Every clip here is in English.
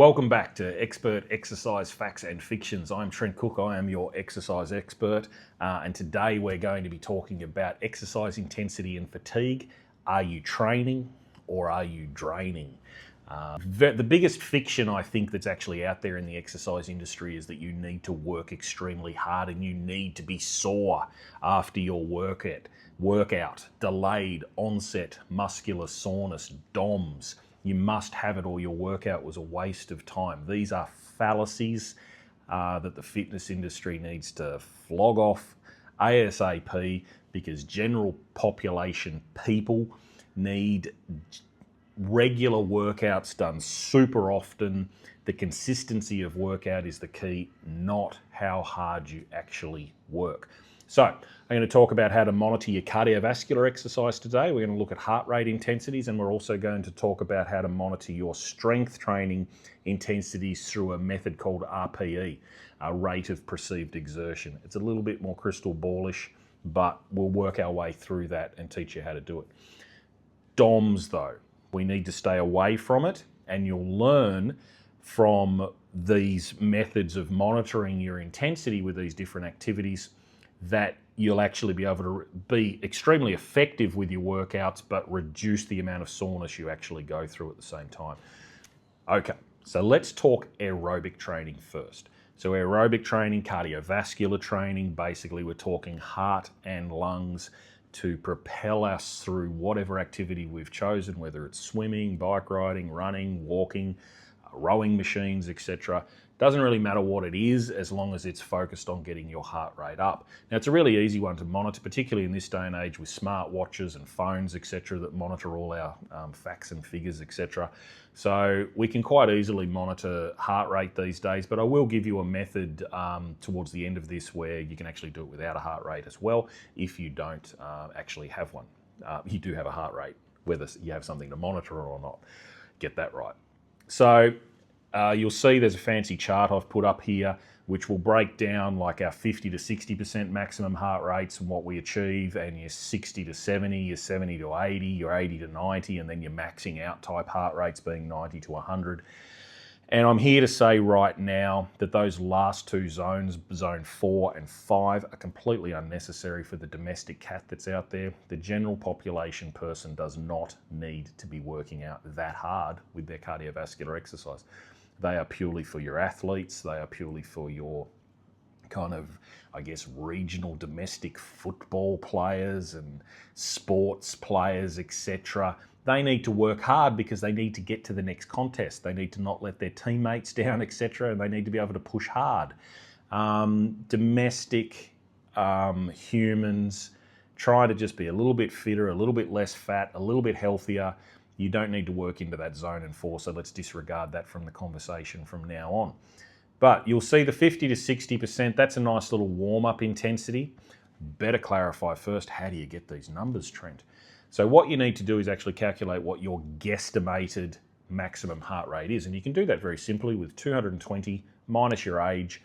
Welcome back to Expert Exercise Facts and Fictions. I'm Trent Cook, I am your exercise expert, and today we're going to be talking about exercise intensity and fatigue. Are you training or are you draining? The biggest fiction I think that's actually out there in the exercise industry is that you need to work extremely hard and you need to be sore after your workout, delayed onset muscular soreness, DOMS. You must have it or your workout was a waste of time. These are fallacies that the fitness industry needs to flog off ASAP, because general population people need regular workouts done super often. The consistency of workout is the key, not how hard you actually work. So I'm going to talk about how to monitor your cardiovascular exercise today. We're going to look at heart rate intensities, and we're also going to talk about how to monitor your strength training intensities through a method called RPE, a rate of perceived exertion. It's a little bit more crystal ballish, but we'll work our way through that and teach you how to do it. DOMS though, we need to stay away from it, and you'll learn from these methods of monitoring your intensity with these different activities that you'll actually be able to be extremely effective with your workouts, but reduce the amount of soreness you actually go through at the same time. Okay, so let's talk aerobic training first. So aerobic training, cardiovascular training, basically we're talking heart and lungs to propel us through whatever activity we've chosen, whether it's swimming, bike riding, running, walking, rowing machines, etc. Doesn't really matter what it is as long as it's focused on getting your heart rate up. Now it's a really easy one to monitor, particularly in this day and age with smart watches and phones, etc., that monitor all our facts and figures, etc. So we can quite easily monitor heart rate these days, but I will give you a method towards the end of this where you can actually do it without a heart rate as well if you don't actually have one. You do have a heart rate, whether you have something to monitor or not. Get that right. So you'll see there's a fancy chart I've put up here which will break down like our 50 to 60% maximum heart rates and what we achieve, and your 60 to 70, your 70 to 80, your 80 to 90, and then your maxing out type heart rates being 90 to 100. And I'm here to say right now that those last two zones, zone 4 and 5, are completely unnecessary for the domestic cat that's out there. The general population person does not need to be working out that hard with their cardiovascular exercise. They are purely for your athletes. They are purely for your kind of, I guess, regional domestic football players and sports players, etc. They need to work hard because they need to get to the next contest. They need to not let their teammates down, etc., and they need to be able to push hard. Domestic humans try to just be a little bit fitter, a little bit less fat, a little bit healthier. You don't need to work into that zone and 4, so let's disregard that from the conversation from now on. But you'll see the 50 to 60%, that's a nice little warm-up intensity. Better clarify first, how do you get these numbers, Trent? So what you need to do is actually calculate what your guesstimated maximum heart rate is, and you can do that very simply with 220 minus your age.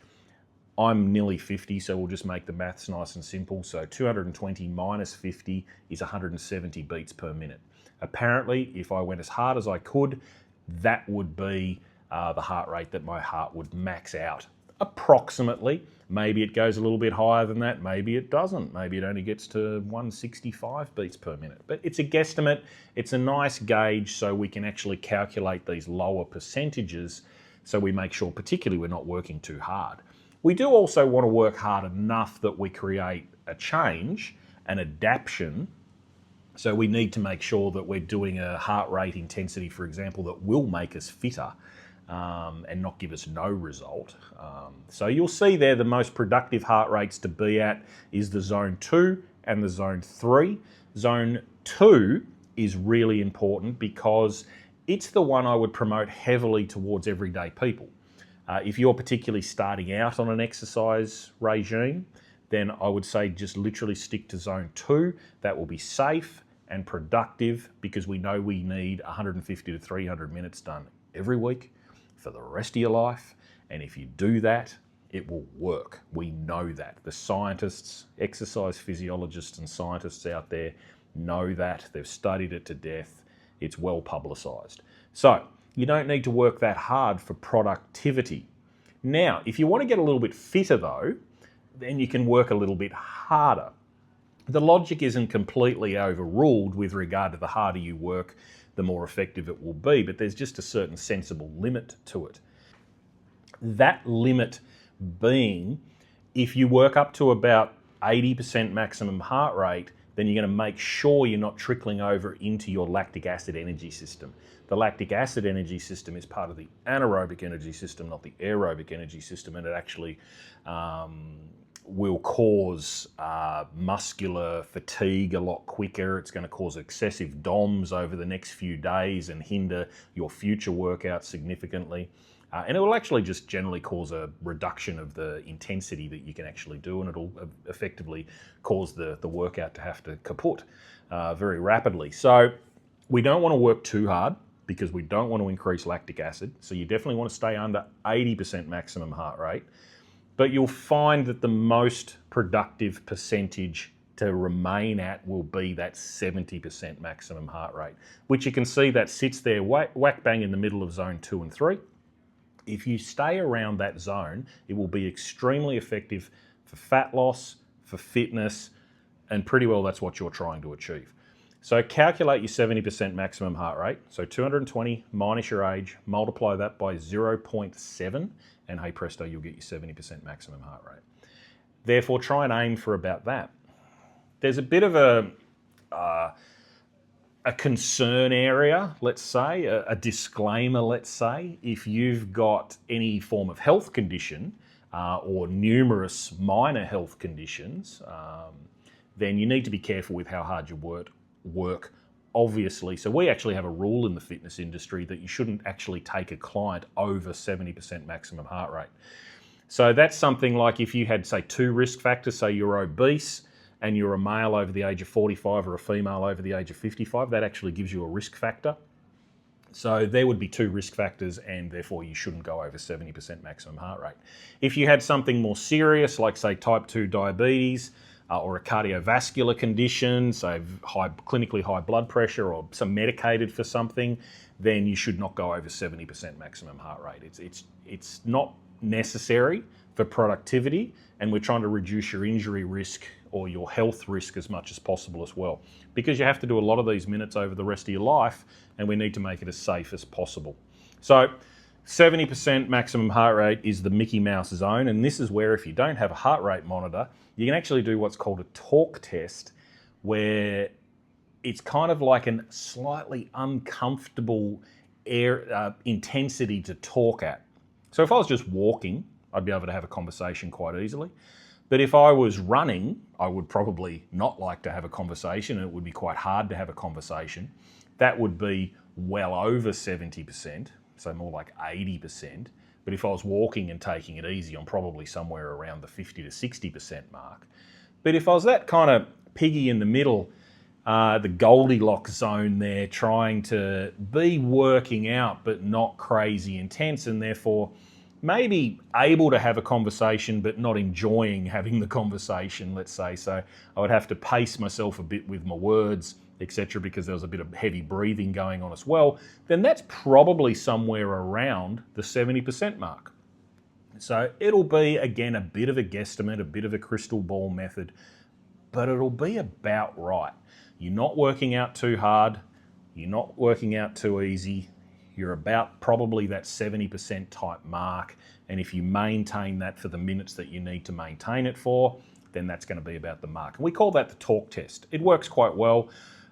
I'm nearly 50, so we'll just make the maths nice and simple. So 220 minus 50 is 170 beats per minute. Apparently, if I went as hard as I could, that would be the heart rate that my heart would max out. Approximately. Maybe it goes a little bit higher than that, maybe it doesn't. Maybe it only gets to 165 beats per minute. But it's a guesstimate, it's a nice gauge so we can actually calculate these lower percentages so we make sure particularly we're not working too hard. We do also want to work hard enough that we create a change, an adaptation. So we need to make sure that we're doing a heart rate intensity, for example, that will make us fitter and not give us no result. So you'll see there the most productive heart rates to be at is the zone 2 and the zone 3. Zone 2 is really important because it's the one I would promote heavily towards everyday people. If you're particularly starting out on an exercise regime, then I would say just literally stick to zone 2. That will be safe and productive because we know we need 150 to 300 minutes done every week for the rest of your life. And if you do that, it will work. We know that. The scientists, exercise physiologists and scientists out there know that. They've studied it to death. It's well publicized. So You don't need to work that hard for productivity. Now, if you want to get a little bit fitter though, then you can work a little bit harder. The logic isn't completely overruled with regard to the harder you work, the more effective it will be, but there's just a certain sensible limit to it. That limit being, if you work up to about 80% maximum heart rate, then you're going to make sure you're not trickling over into your lactic acid energy system. The lactic acid energy system is part of the anaerobic energy system, not the aerobic energy system, and it actually will cause muscular fatigue a lot quicker. It's going to cause excessive DOMs over the next few days and hinder your future workouts significantly. And it will actually just generally cause a reduction of the intensity that you can actually do, and it'll effectively cause the workout to have to kaput very rapidly. So we don't want to work too hard because we don't want to increase lactic acid. So you definitely want to stay under 80% maximum heart rate. But you'll find that the most productive percentage to remain at will be that 70% maximum heart rate, which you can see that sits there whack bang in the middle of zone 2 and 3. If you stay around that zone, it will be extremely effective for fat loss, for fitness, and pretty well that's what you're trying to achieve. So calculate your 70% maximum heart rate. So 220 minus your age, multiply that by 0.7, and hey presto, you'll get your 70% maximum heart rate. Therefore, try and aim for about that. There's a bit of a concern area, let's say, a disclaimer, let's say, if you've got any form of health condition or numerous minor health conditions, then you need to be careful with how hard you work, obviously. So we actually have a rule in the fitness industry that you shouldn't actually take a client over 70% maximum heart rate. So that's something like if you had, say, 2 risk factors, say you're obese, and you're a male over the age of 45 or a female over the age of 55, that actually gives you a risk factor. So there would be 2 risk factors, and therefore you shouldn't go over 70% maximum heart rate. If you had something more serious, like say type 2 diabetes or a cardiovascular condition, so clinically high blood pressure or some medicated for something, then you should not go over 70% maximum heart rate. It's not necessary for productivity, and we're trying to reduce your injury risk or your health risk as much as possible as well, because you have to do a lot of these minutes over the rest of your life, and we need to make it as safe as possible. So 70% maximum heart rate is the Mickey Mouse zone, and this is where, if you don't have a heart rate monitor, you can actually do what's called a talk test, where it's kind of like a slightly uncomfortable intensity to talk at. So if I was just walking, I'd be able to have a conversation quite easily. But if I was running, I would probably not like to have a conversation, and it would be quite hard to have a conversation. That would be well over 70%, so more like 80%. But if I was walking and taking it easy, I'm probably somewhere around the 50 to 60% mark. But if I was that kind of piggy in the middle, the Goldilocks zone there, trying to be working out but not crazy intense, and therefore maybe able to have a conversation but not enjoying having the conversation, let's say. So I would have to pace myself a bit with my words, etc., because there was a bit of heavy breathing going on as well. Then that's probably somewhere around the 70% mark. So it'll be, again, a bit of a guesstimate, a bit of a crystal ball method, but it'll be about right. You're not working out too hard. You're not working out too easy. You're about probably that 70% type mark. And if you maintain that for the minutes that you need to maintain it for, then that's going to be about the mark. And we call that the talk test. It works quite well,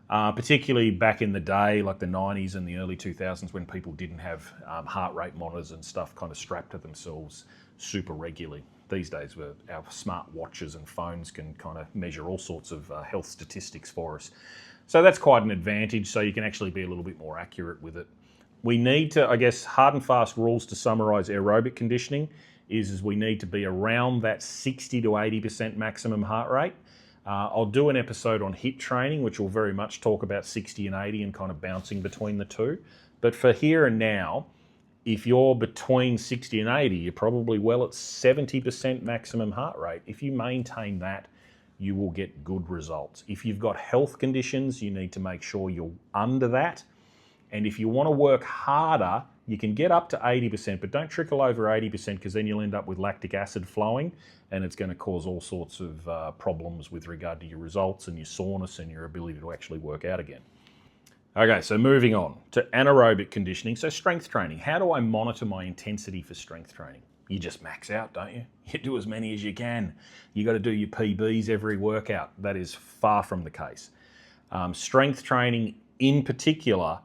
particularly back in the day, like the 90s and the early 2000s, when people didn't have heart rate monitors and stuff kind of strapped to themselves super regularly. These days, our smart watches and phones can kind of measure all sorts of health statistics for us. So that's quite an advantage, so you can actually be a little bit more accurate with it. We need to, I guess, hard and fast rules to summarise aerobic conditioning is we need to be around that 60 to 80% maximum heart rate. I'll do an episode on HIIT training, which will very much talk about 60 and 80 and kind of bouncing between the two. But for here and now, if you're between 60 and 80, you're probably well at 70% maximum heart rate. If you maintain that, you will get good results. If you've got health conditions, you need to make sure you're under that. And if you want to work harder, You can get up to 80%, but don't trickle over 80% because then you'll end up with lactic acid flowing and it's going to cause all sorts of problems with regard to your results and your soreness and your ability to actually work out again. Okay, so moving on to anaerobic conditioning. So strength training. How do I monitor my intensity for strength training? You just max out, don't you? You do as many as you can. You got to do your PBs every workout. That is far from the case. Strength training in particular,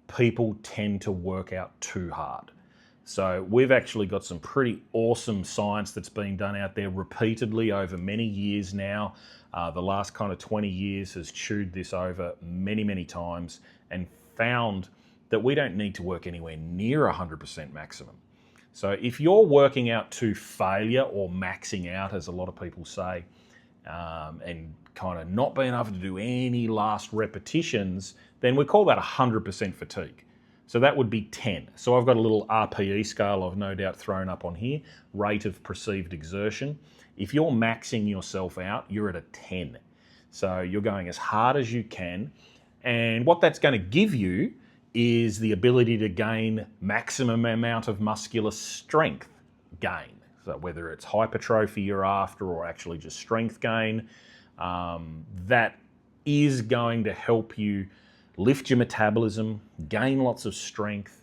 people tend to work out too hard. So we've actually got some pretty awesome science that's been done out there repeatedly over many years now. The last kind of 20 years has chewed this over many, many times and found that we don't need to work anywhere near 100% maximum. So if you're working out to failure or maxing out, as a lot of people say, and kind of not being able to do any last repetitions, then we call that 100% fatigue. So that would be 10. So I've got a little RPE scale I've no doubt thrown up on here, rate of perceived exertion. If you're maxing yourself out, you're at a 10. So you're going as hard as you can. And what that's going to give you is the ability to gain maximum amount of muscular strength gain. So whether it's hypertrophy you're after or actually just strength gain, that is going to help you lift your metabolism, gain lots of strength,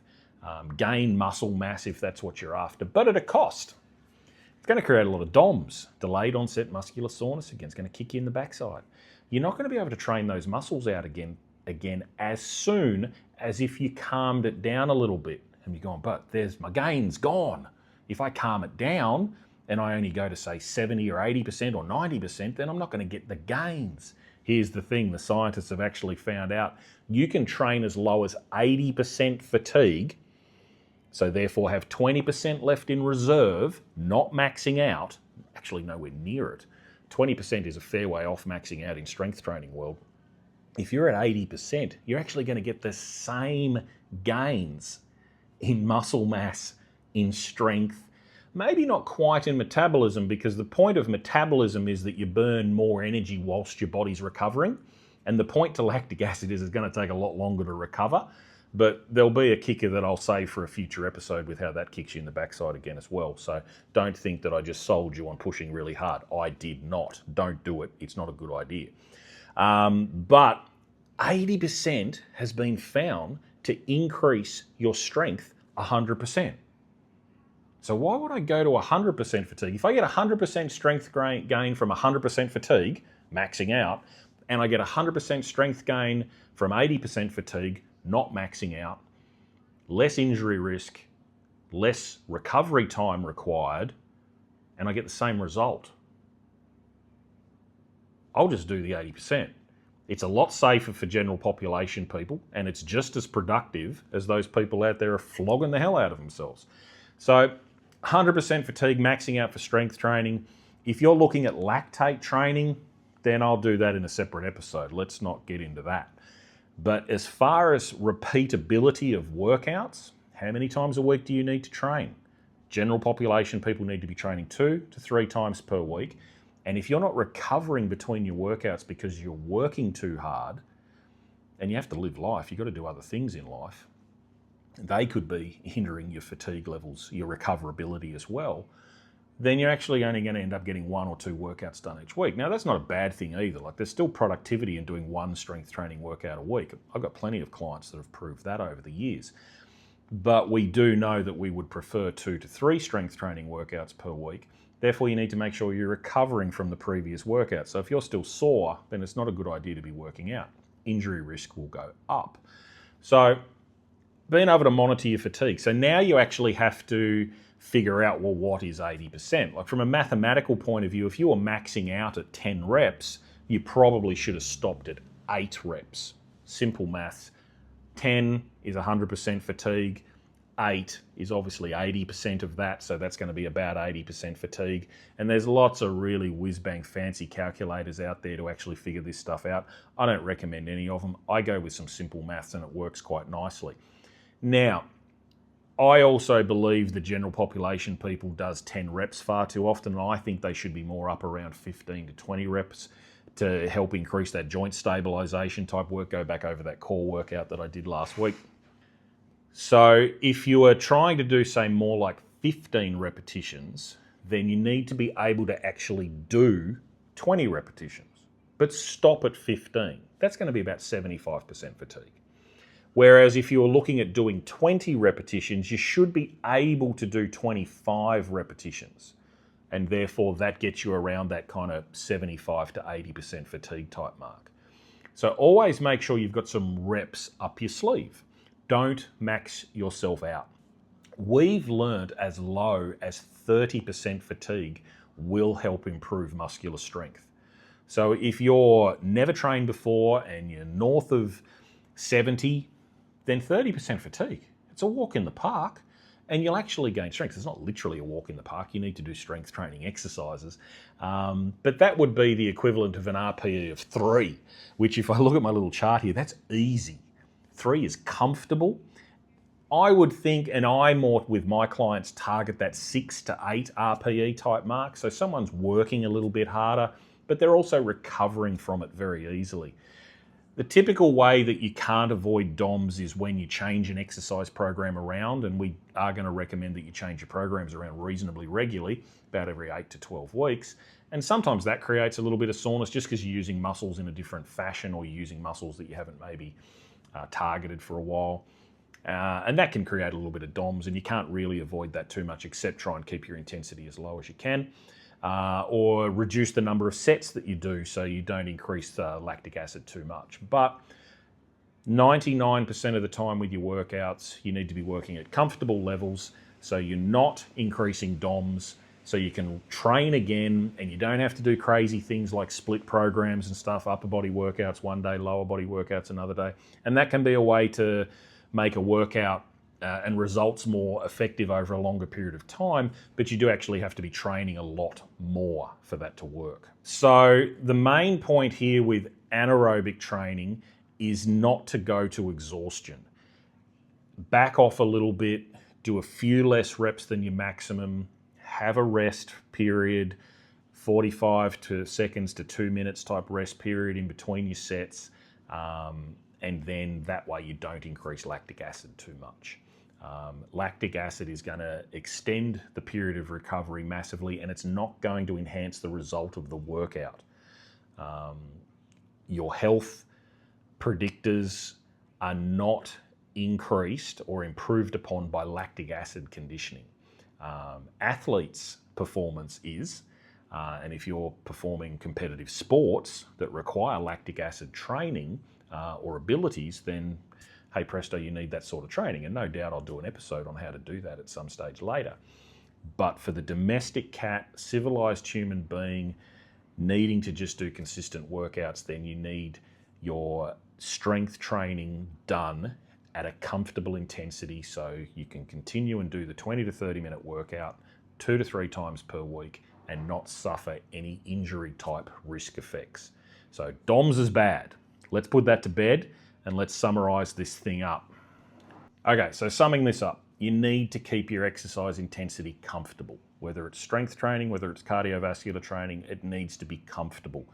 gain muscle mass if that's what you're after, but at a cost. It's going to create a lot of DOMS, delayed onset muscular soreness. Again, it's going to kick you in the backside. You're not going to be able to train those muscles out again as soon as if you calmed it down a little bit. And you're going, but there's my gains gone. If I calm it down and I only go to say 70 or 80% or 90%, then I'm not going to get the gains. Here's the thing, the scientists have actually found out you can train as low as 80% fatigue, so therefore have 20% left in reserve, not maxing out, actually nowhere near it. 20% is a fair way off maxing out in strength training world. If you're at 80%, you're actually going to get the same gains in muscle mass, in strength, maybe not quite in metabolism, because the point of metabolism is that you burn more energy whilst your body's recovering. And the point to lactic acid is it's going to take a lot longer to recover. But there'll be a kicker that I'll save for a future episode with how that kicks you in the backside again as well. So don't think that I just sold you on pushing really hard. I did not. Don't do it. It's not a good idea. But 80% has been found to increase your strength 100%. So why would I go to 100% fatigue? If I get 100% strength gain from 100% fatigue, maxing out, and I get 100% strength gain from 80% fatigue, not maxing out, less injury risk, less recovery time required, and I get the same result, I'll just do the 80%. It's a lot safer for general population people, and it's just as productive as those people out there are flogging the hell out of themselves. So 100% fatigue, maxing out for strength training. If you're looking at lactate training, then I'll do that in a separate episode. Let's not get into that. But as far as repeatability of workouts, how many times a week do you need to train? General population people need to be training 2 to 3 times per week. And if you're not recovering between your workouts because you're working too hard, and you have to live life, you've got to do other things in life, they could be hindering your fatigue levels, your recoverability as well, then you're actually only going to end up getting 1 or 2 workouts done each week. Now, that's not a bad thing either. Like, there's still productivity in doing 1 strength training workout a week. I've got plenty of clients that have proved that over the years. But we do know that we would prefer 2 to 3 strength training workouts per week. Therefore, you need to make sure you're recovering from the previous workout. So if you're still sore, then it's not a good idea to be working out. Injury risk will go up. So being able to monitor your fatigue. So now you actually have to figure out, well, what is 80%? Like, from a mathematical point of view, if you were maxing out at 10 reps, you probably should have stopped at 8 reps. Simple maths. 10 is 100% fatigue. 8 is obviously 80% of that, so that's going to be about 80% fatigue. And there's lots of really whiz-bang fancy calculators out there to actually figure this stuff out. I don't recommend any of them. I go with some simple maths and it works quite nicely. Now, I also believe the general population people does 10 reps far too often, and I think they should be more up around 15 to 20 reps to help increase that joint stabilization type work. Go back over that core workout that I did last week. So if you are trying to do, say, more like 15 repetitions, then you need to be able to actually do 20 repetitions, but stop at 15. That's going to be about 75% fatigue. Whereas if you're looking at doing 20 repetitions, you should be able to do 25 repetitions. And therefore that gets you around that kind of 75 to 80% fatigue type mark. So always make sure you've got some reps up your sleeve. Don't max yourself out. We've learned as low as 30% fatigue will help improve muscular strength. So if you're never trained before and you're north of 70, then 30% fatigue. It's a walk in the park and you'll actually gain strength. It's not literally a walk in the park. You need to do strength training exercises. But that would be the equivalent of an RPE of 3, which if I look at my little chart here, that's easy. 3 is comfortable. I would think, and I more with my clients target that 6 to 8 RPE type mark. So someone's working a little bit harder, but they're also recovering from it very easily. The typical way that you can't avoid DOMS is when you change an exercise program around, and we are going to recommend that you change your programs around reasonably regularly, about every 8 to 12 weeks. And sometimes that creates a little bit of soreness just because you're using muscles in a different fashion or you're using muscles that you haven't maybe targeted for a while. And that can create a little bit of DOMS, and you can't really avoid that too much except try and keep your intensity as low as you can. Or reduce the number of sets that you do so you don't increase lactic acid too much. But 99% of the time with your workouts, you need to be working at comfortable levels so you're not increasing DOMS, so you can train again and you don't have to do crazy things like split programs and stuff, upper body workouts one day, lower body workouts another day. And that can be a way to make a workout and results more effective over a longer period of time, but you do actually have to be training a lot more for that to work. So the main point here with anaerobic training is not to go to exhaustion. Back off a little bit, do a few less reps than your maximum, have a rest period, 45 seconds to 2 minutes type rest period in between your sets, and then that way you don't increase lactic acid too much. Lactic acid is going to extend the period of recovery massively, and it's not going to enhance the result of the workout. Your health predictors are not increased or improved upon by lactic acid conditioning. Athletes' performance is, and if you're performing competitive sports that require lactic acid training or abilities, then hey presto, you need that sort of training. And no doubt I'll do an episode on how to do that at some stage later. But for the domestic cat, civilized human being needing to just do consistent workouts, then you need your strength training done at a comfortable intensity so you can continue and do the 20 to 30 minute workout 2 to 3 times per week and not suffer any injury type risk effects. So DOMS is bad. Let's put that to bed. And let's summarize this thing up. Okay, so summing this up, you need to keep your exercise intensity comfortable. Whether it's strength training, whether it's cardiovascular training, it needs to be comfortable.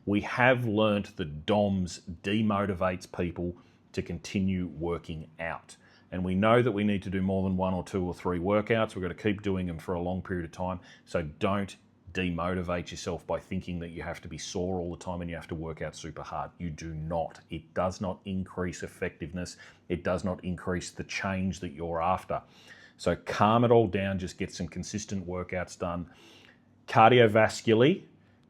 We have learnt that DOMS demotivates people to continue working out. And we know that we need to do more than 1 or 2 or 3 workouts. We've got to keep doing them for a long period of time. So don't demotivate yourself by thinking that you have to be sore all the time and you have to work out super hard. You do not. It does not increase effectiveness. It does not increase the change that you're after. So calm it all down, just get some consistent workouts done. Cardiovascularly,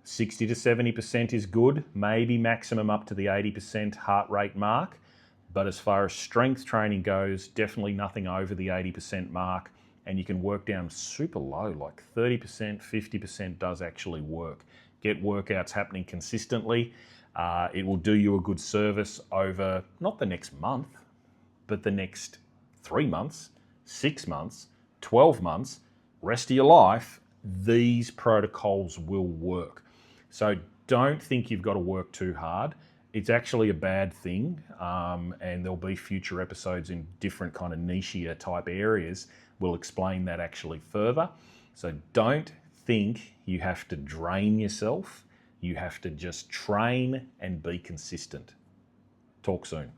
60 to 70% is good, maybe maximum up to the 80% heart rate mark. But as far as strength training goes, definitely nothing over the 80% mark. And you can work down super low, like 30%, 50% does actually work. Get workouts happening consistently. It will do you a good service over not the next month, but the next 3 months, 6 months, 12 months, rest of your life. These protocols will work. So don't think you've got to work too hard. It's actually a bad thing, and there'll be future episodes in different kind of nichier type areas. We'll explain that actually further. So don't think you have to drain yourself. You have to just train and be consistent. Talk soon.